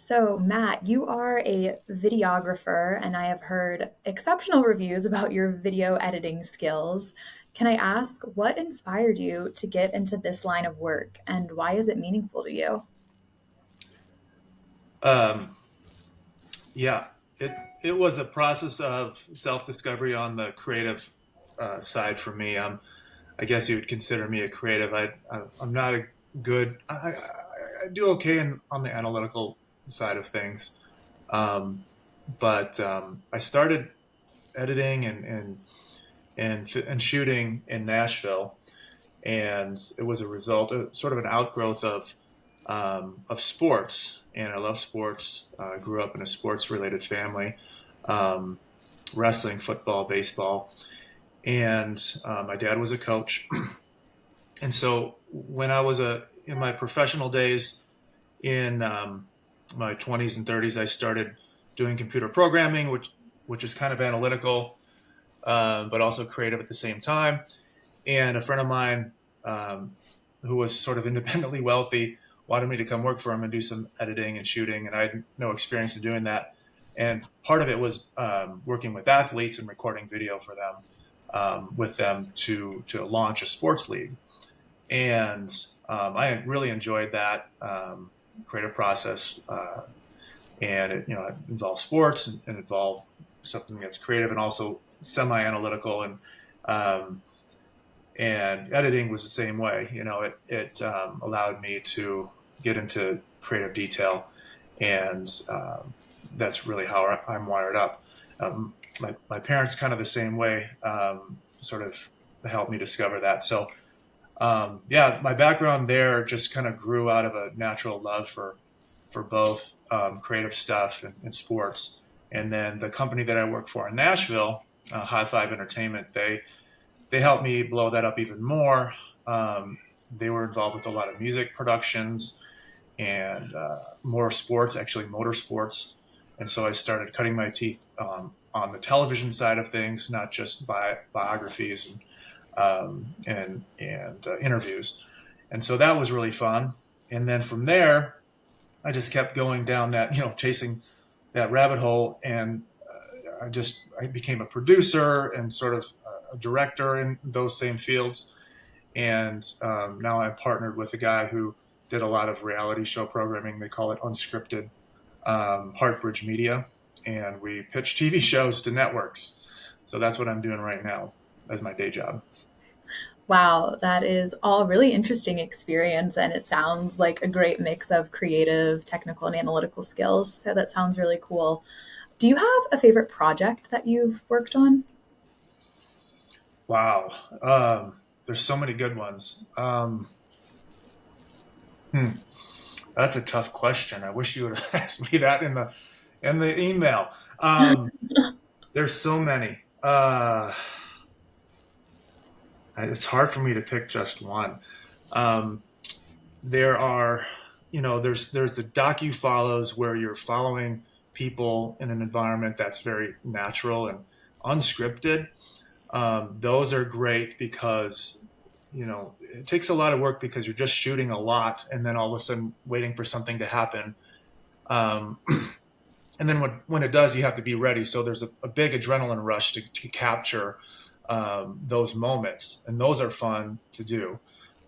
So, Matt, you are a videographer, and I have heard exceptional reviews about your video editing skills. Can I ask what inspired you to get into this line of work, and why is it meaningful to you? Um, yeah, it was a process of self-discovery on the creative side for me. I guess you would consider me a creative. I'm not a good. I do okay on the analytical side of things, um, but I started editing and shooting in Nashville, and it was a result, sort of an outgrowth of sports. And I love sports. Grew up in a sports-related family, um, wrestling, football, baseball, and my dad was a coach. And so when I was in my professional days in my 20s and 30s, I started doing computer programming, which is kind of analytical, but also creative at the same time. And a friend of mine um, who was sort of independently wealthy wanted me to come work for him and do some editing and shooting, and I had no experience in doing that. And part of it was working with athletes and recording video for them, with them to launch a sports league. And I really enjoyed that creative process, and it involved sports and involved something that's creative and also semi-analytical, um, and editing was the same way. It allowed me to get into creative detail, and that's really how I'm wired up. My parents kind of the same way, sort of helped me discover that. So yeah, my background there just kind of grew out of a natural love for both creative stuff and sports. And then the company that I work for in Nashville, High Five Entertainment, they helped me blow that up even more. They were involved with a lot of music productions and more sports, actually motorsports. And so I started cutting my teeth on the television side of things, not just biographies and interviews. And so that was really fun. And then from there, I just kept going down that, chasing that rabbit hole, and I became a producer and sort of a director in those same fields. And now I'm partnered with a guy who did a lot of reality show programming. They call it unscripted, Heartbridge Media, and we pitch TV shows to networks. So that's what I'm doing right now as my day job. Wow, that is all really interesting experience, and it sounds like a great mix of creative, technical, and analytical skills. So that sounds really cool. Do you have a favorite project that you've worked on? Wow, there's so many good ones. Hmm, that's a tough question. I wish you would have asked me that in the email. There's so many. It's hard for me to pick just one. Um, there are, there's the docu follows where you're following people in an environment that's very natural and unscripted. Those are great because it takes a lot of work because you're just shooting a lot and then all of a sudden waiting for something to happen. Um, and then when it does, you have to be ready. So there's a big adrenaline rush to capture those moments, and those are fun to do.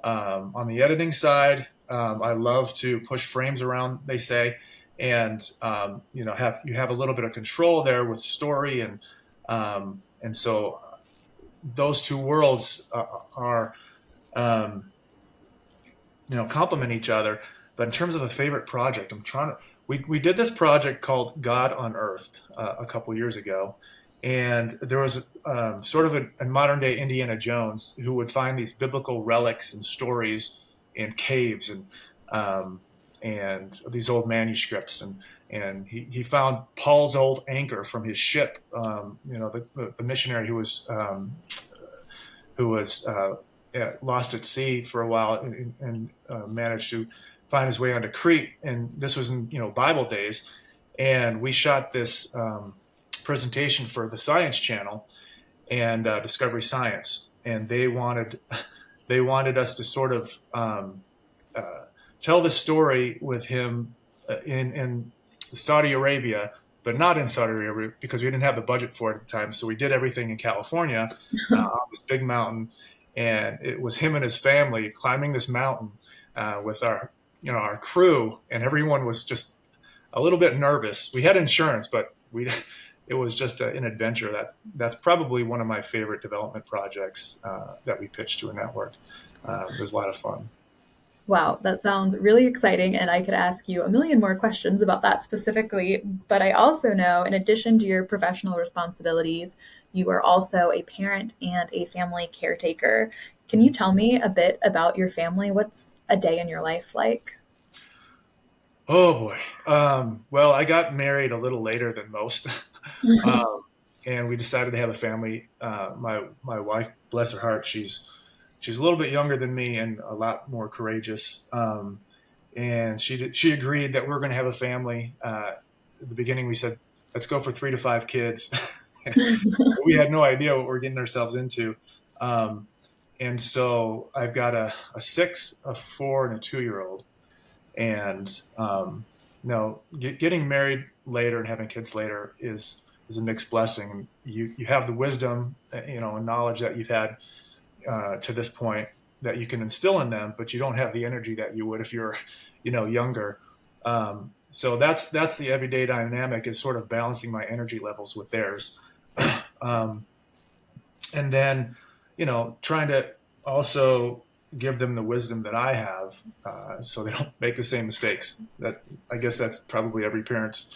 On the editing side, I love to push frames around, they say, and have a little bit of control there with story, and so those two worlds are um, complement each other. But in terms of a favorite project, I'm trying to. We did this project called God Unearthed a couple years ago, and there was sort of a modern day Indiana Jones who would find these biblical relics and stories in caves um, and these old manuscripts, and he found Paul's old anchor from his ship. The missionary who was lost at sea for a while and managed to find his way onto Crete. And this was in Bible days, and we shot this presentation for the Science Channel and Discovery Science, and they wanted us to sort of uh, tell the story with him in Saudi Arabia, but not in Saudi Arabia because we didn't have the budget for it at the time. So we did everything in California on this big mountain, and it was him and his family climbing this mountain with our crew, and everyone was just a little bit nervous. We had insurance, but we it was just an adventure. That's probably one of my favorite development projects that we pitched to a network. It was a lot of fun. Wow, that sounds really exciting. And I could ask you a million more questions about that specifically. But I also know, in addition to your professional responsibilities, you are also a parent and a family caretaker. Can you tell me a bit about your family? What's a day in your life like? Oh boy. Well, I got married a little later than most, um, and we decided to have a family. My wife, bless her heart, she's a little bit younger than me and a lot more courageous. And she agreed that we're going to have a family. At the beginning, we said, let's go for 3 to 5 kids. We had no idea what we're getting ourselves into. Um, and so I've got a 6, a 4, and a 2-year old. And no, getting married later and having kids later is a mixed blessing. You have the wisdom, and knowledge that you've had to this point that you can instill in them, but you don't have the energy that you would if you're, younger. So that's the everyday dynamic, is sort of balancing my energy levels with theirs, um, and then, trying to also give them the wisdom that I have, so they don't make the same mistakes. That, I guess, that's probably every parent's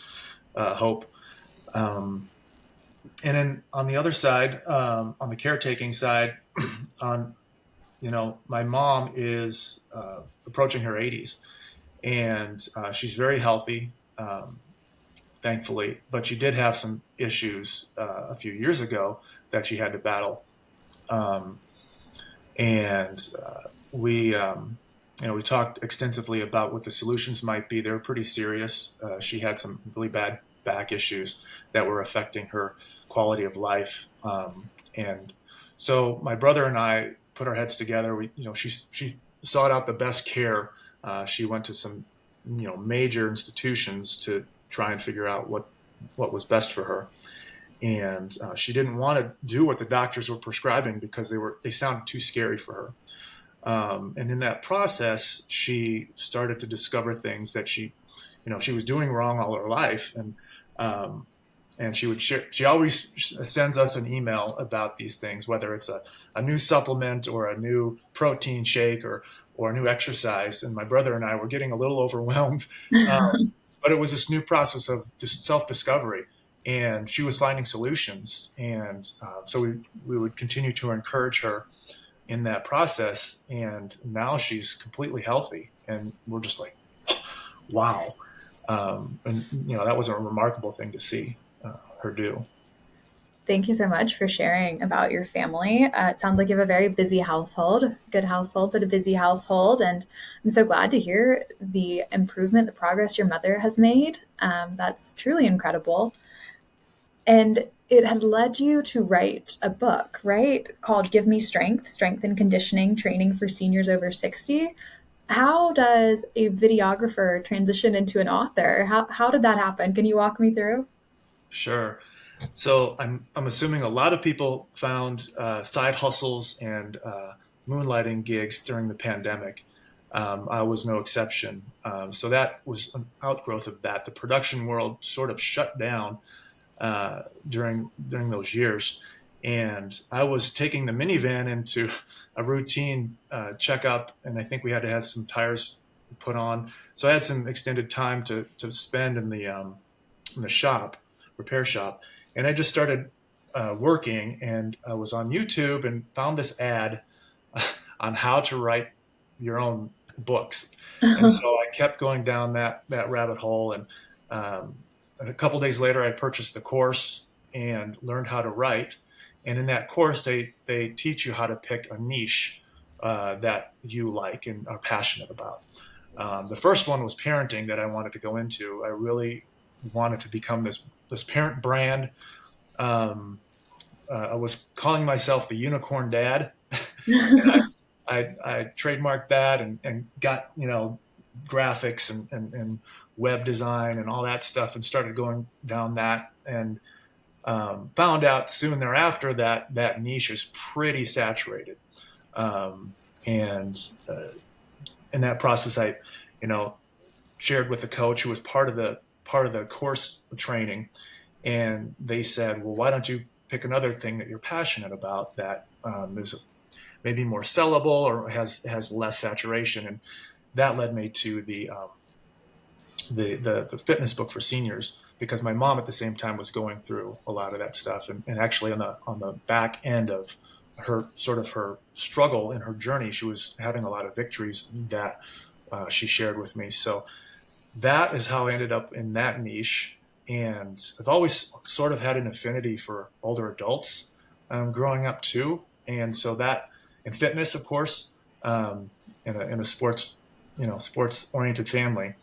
hope. Um, and then on the other side, on the caretaking side, on my mom is approaching her 80s, and she's very healthy, thankfully, but she did have some issues a few years ago that she had to battle. Um, and we talked extensively about what the solutions might be. They were pretty serious. She had some really bad back issues that were affecting her quality of life. And so my brother and I put our heads together. She sought out the best care. She went to some, major institutions to try and figure out what was best for her. And she didn't want to do what the doctors were prescribing because they sounded too scary for her. And in that process, she started to discover things that she was doing wrong all her life. And she would share, she always sends us an email about these things, whether it's a new supplement or a new protein shake or a new exercise. And my brother and I were getting a little overwhelmed. But it was this new process of just self-discovery, and she was finding solutions. And so we would continue to encourage her in that process. And now she's completely healthy, and we're just like, wow. And that was a remarkable thing to see her do. Thank you so much for sharing about your family. It sounds like you have a very busy household, good household, but a busy household. And I'm so glad to hear the improvement, the progress your mother has made. That's truly incredible. And it had led you to write a book, right? Called Give Me Strength, Strength and Conditioning Training for Seniors Over 60. How does a videographer transition into an author? How did that happen? Can you walk me through? Sure. So I'm assuming a lot of people found side hustles and moonlighting gigs during the pandemic. I was no exception. So that was an outgrowth of that. The production world sort of shut down during those years, and I was taking the minivan into a routine checkup, and I think we had to have some tires put on. So I had some extended time to spend in the shop, repair shop, and I just started working, and I was on YouTube and found this ad on how to write your own books. And so I kept going down that rabbit hole, and a couple days later, I purchased the course and learned how to write. And in that course, they teach you how to pick a niche that you like and are passionate about. The first one was parenting that I wanted to go into. I really wanted to become this parent brand. I was calling myself the Unicorn Dad, and I trademarked that and got graphics and web design and all that stuff, and started going down that, and found out soon thereafter that that niche is pretty saturated. Um, and in that process, I, you know, shared with the coach who was part of the course training, and they said, well, why don't you pick another thing that you're passionate about that is maybe more sellable or has less saturation, and that led me to the fitness book for seniors, because my mom at the same time was going through a lot of that stuff, and actually on the back end of her sort of her struggle in her journey, she was having a lot of victories that she shared with me. So that is how I ended up in that niche. And I've always sort of had an affinity for older adults growing up too. And so that, and fitness, of course, in a sports, sports oriented family.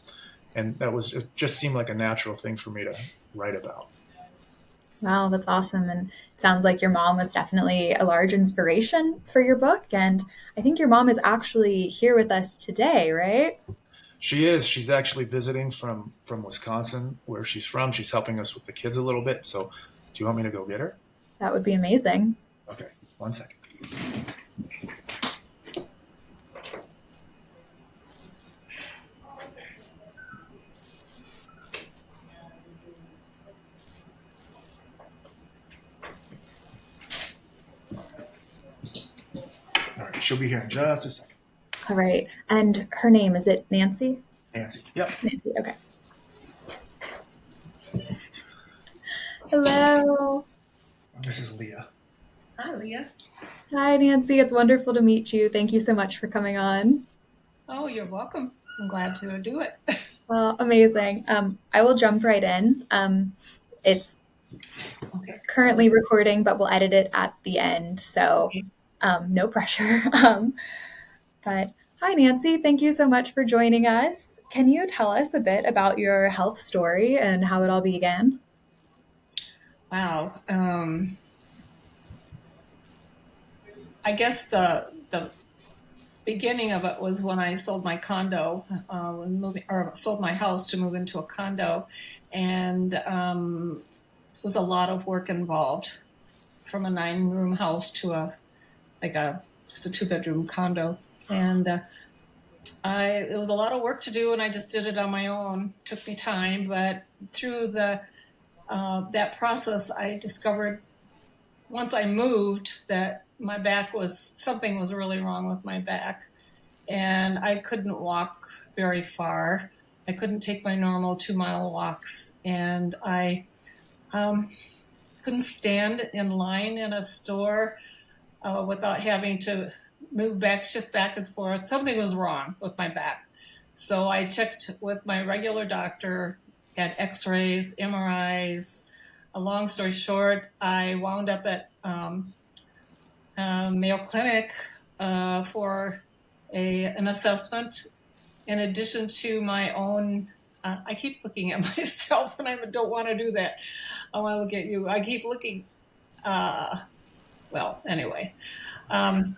And that was, it just seemed like a natural thing for me to write about. Wow, that's awesome. And it sounds like your mom was definitely a large inspiration for your book. And I think your mom is actually here with us today, right? She is. She's actually visiting from Wisconsin, where she's from. She's helping us with the kids a little bit. So, do you want me to go get her? That would be amazing. Okay, 1 second. All right, she'll be here in just a second. All right. And her name, is it Nancy? Nancy. Yep. Nancy, okay. Hello. This is Leah. Hi, Leah. Hi, Nancy. It's wonderful to meet you. Thank you so much for coming on. Oh, you're welcome. I'm glad to do it. Well, amazing. I will jump right in. It's Okay. currently recording, but we'll edit it at the end. So Okay. no pressure. But hi, Nancy. Thank you so much for joining us. Can you tell us a bit about your health story and how it all began? Wow. I guess the beginning of it was when I sold my condo, sold my house to move into a condo, and it was a lot of work involved, from a 9-room house to just a 2-bedroom condo, and it was a lot of work to do, and I just did it on my own. It took me time, but through that process, I discovered once I moved that my back something was really wrong with my back, and I couldn't walk very far. I couldn't take my normal 2-mile walks, and I couldn't stand in line in a store without having to shift back and forth. Something was wrong with my back. So I checked with my regular doctor, had x-rays, MRIs. A long story short, I wound up at Mayo Clinic for an assessment, in addition to my own. I keep looking at myself, and I don't want to do that. I want to look at you. I keep looking. Well, anyway, I'm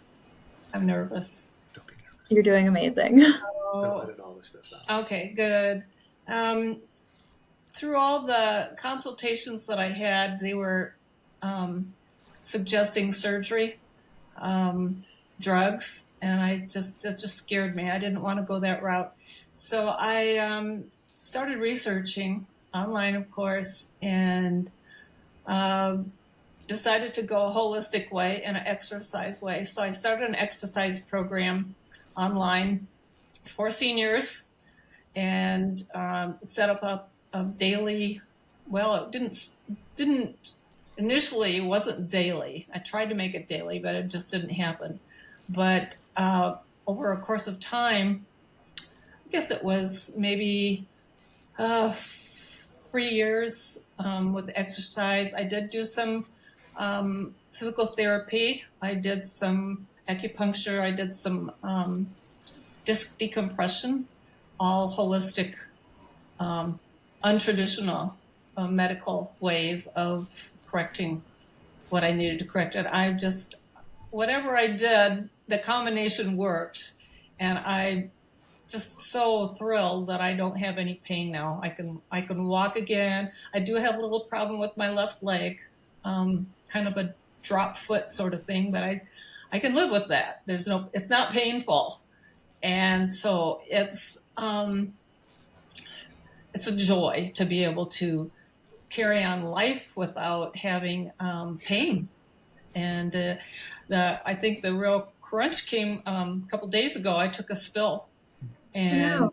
nervous. Don't be nervous. You're doing amazing. I'll edit all this stuff out. Okay, good. Through all the consultations that I had, they were suggesting surgery, drugs, and it just scared me. I didn't want to go that route. So I started researching online, of course, and decided to go a holistic way and an exercise way. So I started an exercise program online for seniors, and set up a daily. Well, it didn't initially. It wasn't daily. I tried to make it daily, but it just didn't happen. But over a course of time, I guess it was maybe 3 years with exercise. I did do some physical therapy. I did some acupuncture. I did some disc decompression, all holistic, untraditional medical ways of correcting what I needed to correct. And whatever I did, the combination worked. And I just so thrilled that I don't have any pain now. I can walk again. I do have a little problem with my left leg, kind of a drop foot sort of thing, but I can live with that. It's not painful, and so it's a joy to be able to carry on life without having pain. And I think the real crunch came a couple days ago. I took a spill Oh, no.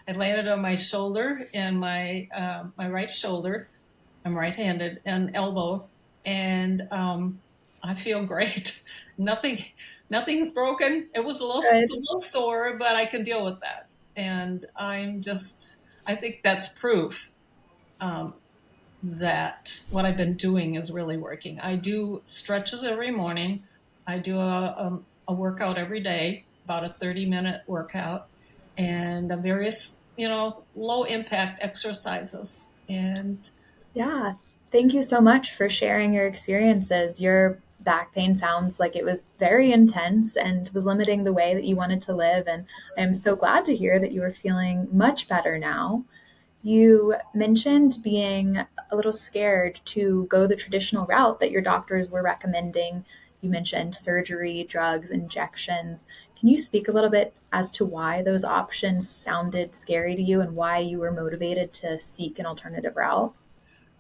and I landed on my shoulder and my right shoulder. I'm right-handed and elbow, and I feel great. Nothing, nothing's broken. It's a Good. little sore, but I can deal with that. And I think that's proof um, that what I've been doing is really working. I do stretches every morning. I do a workout every day, about a 30-minute workout, and various, low impact exercises. And Yeah. Thank you so much for sharing your experiences. Your back pain sounds like it was very intense and was limiting the way that you wanted to live. And I'm so glad to hear that you are feeling much better now. You mentioned being a little scared to go the traditional route that your doctors were recommending. You mentioned surgery, drugs, injections. Can you speak a little bit as to why those options sounded scary to you and why you were motivated to seek an alternative route?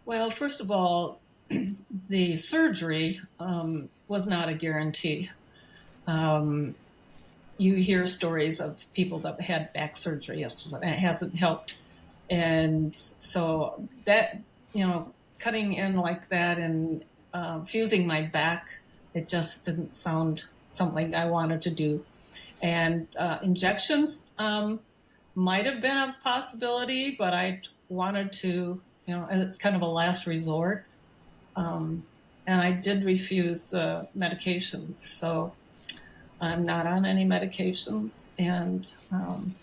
well, first of all, the surgery was not a guarantee. Um, you hear stories of people that had back surgery, yes, but it hasn't helped. And so that, cutting in like that and fusing my back, it just didn't sound something I wanted to do. And injections might have been a possibility, but I wanted to, it's kind of a last resort. Um, and I did refuse medications. So I'm not on any medications. And I don't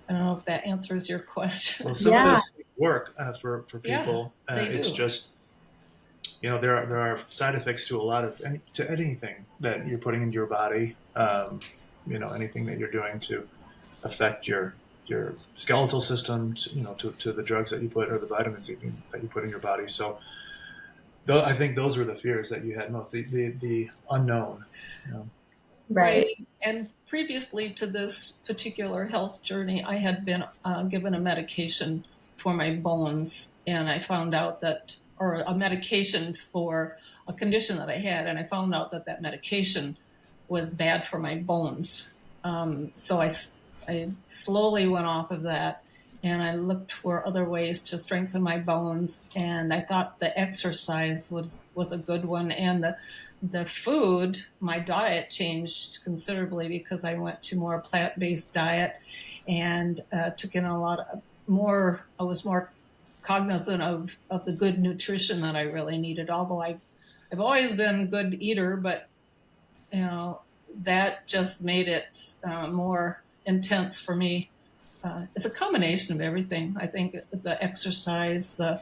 know if that answers your Well, question. some of Yeah, those things work for Yeah, people. they It's do. just there are side effects to a lot of to anything that you're putting into your body. Anything that you're doing to affect your skeletal system. To the drugs that you put or the vitamins that you put in your body. So, though I think those were the fears that you had most. The unknown. You know. Right. right. And previously to this particular health journey, I had been given a medication for my bones, and I found out or a medication for a condition that I had, and I found out that medication was bad for my bones. So I slowly went off of that, and I looked for other ways to strengthen my bones, and I thought the exercise was a good one, and the food, my diet changed considerably because I went to more plant-based diet and took in a lot of more. I was more cognizant of the good nutrition that I really needed. Although I've always been a good eater, but you know that just made it more intense for me. It's a combination of everything. I think the exercise, the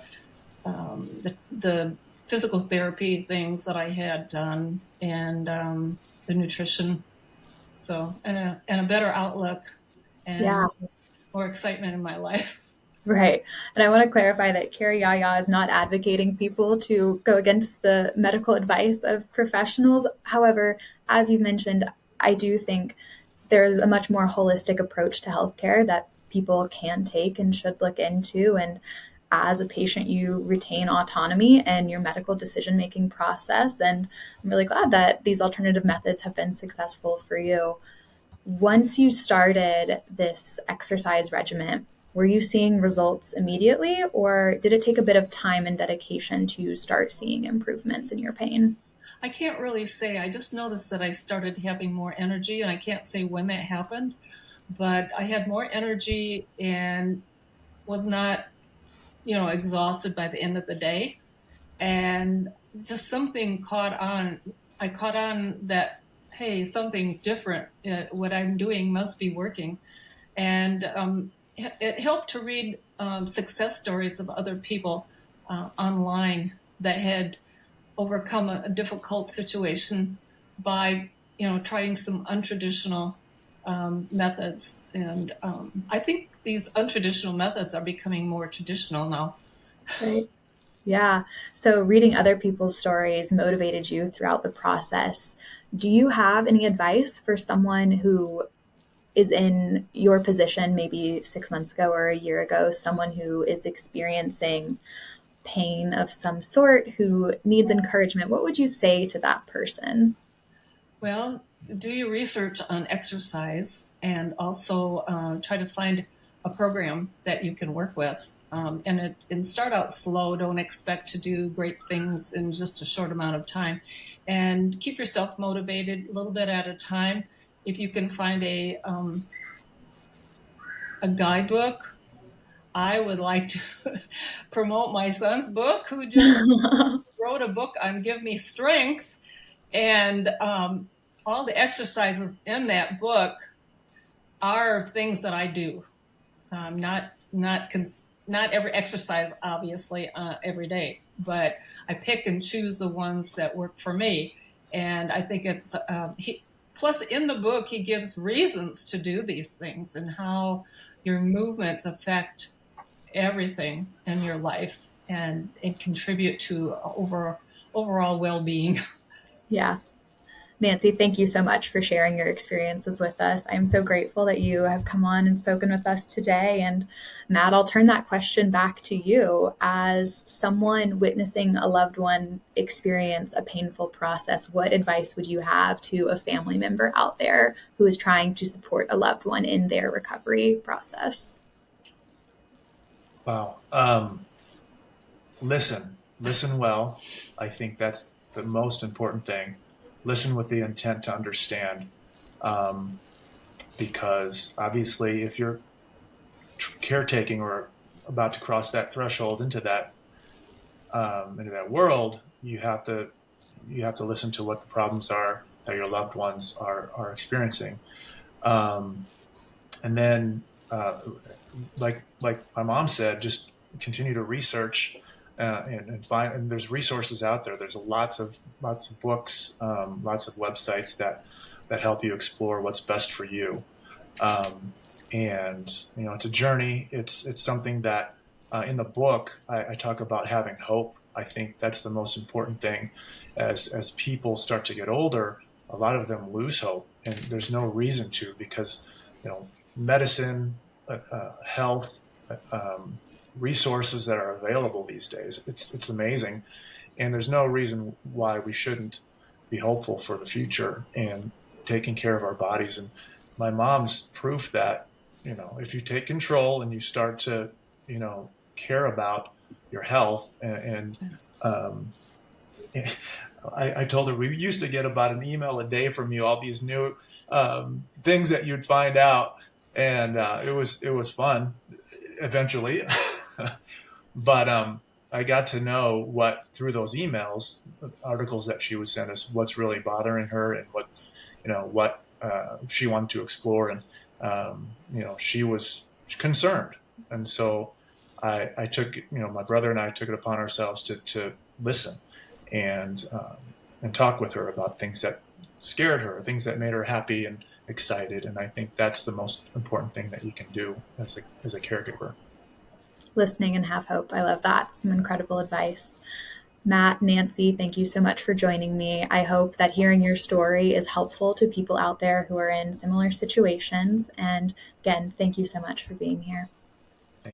physical therapy things that I had done, and the nutrition. So and a better outlook Yeah. and more excitement in my life. Right. And I want to clarify that Carrie Yaya is not advocating people to go against the medical advice of professionals. However, as you've mentioned, I do think there's a much more holistic approach to healthcare that people can take and should look into. And as a patient, you retain autonomy in your medical decision making process. And I'm really glad that these alternative methods have been successful for you. Once you started this exercise regimen, were you seeing results immediately, or did it take a bit of time and dedication to start seeing improvements in your pain? I can't really say. I just noticed that I started having more energy, and I can't say when that happened, but I had more energy and was not, exhausted by the end of the day. And just something caught on. I caught on that, hey, something's different. What I'm doing must be working. And it helped to read success stories of other people online that had overcome a difficult situation by, trying some untraditional methods. And I think these untraditional methods are becoming more traditional now. Right. Yeah. So reading other people's stories motivated you throughout the process. Do you have any advice for someone who is in your position, maybe 6 months ago or a year ago, someone who is experiencing pain of some sort, who needs encouragement? What would you say to that person? Well, do your research on exercise and also try to find a program that you can work with. And start out slow. Don't expect to do great things in just a short amount of time. And keep yourself motivated a little bit at a time. If you can find a guidebook, I would like to promote my son's book, who just wrote a book on Give Me Strength. And all the exercises in that book are things that I do. Not every exercise, obviously, every day, but I pick and choose the ones that work for me. And I think it's plus in the book he gives reasons to do these things and how your movements affect everything in your life and contribute to overall well-being. Yeah. Nancy, thank you so much for sharing your experiences with us. I'm so grateful that you have come on and spoken with us today. And Matt, I'll turn that question back to you. As someone witnessing a loved one experience a painful process, what advice would you have to a family member out there who is trying to support a loved one in their recovery process? Wow. Listen well. I think that's the most important thing. Listen with the intent to understand, um, because obviously, if you're caretaking or about to cross that threshold into that world, you have to listen to what the problems are that your loved ones are experiencing, um, and then like my mom said, just continue to research and find. And there's resources out there. There's lots of books, lots of websites that help you explore what's best for you. Um, and it's a journey. It's something that in the book I talk about having hope. I think that's the most important thing. As people start to get older, a lot of them lose hope, and there's no reason to, because medicine, health, um, resources that are available these days. It's amazing, and there's no reason why we shouldn't be hopeful for the future and taking care of our bodies. And my mom's proof that if you take control and you start to care about your health and um, I told her we used to get about an email a day from you, all these new things that you'd find out, and it was fun eventually. But I got to know what through those emails, articles that she would send us, what's really bothering her and what she wanted to explore, and she was concerned, and so I took my brother and I took it upon ourselves to listen and talk with her about things that scared her, things that made her happy and excited, and I think that's the most important thing that you can do as a caregiver. Listening and have hope. I love that. Some incredible advice. Matt, Nancy, thank you so much for joining me. I hope that hearing your story is helpful to people out there who are in similar situations. And again, thank you so much for being here.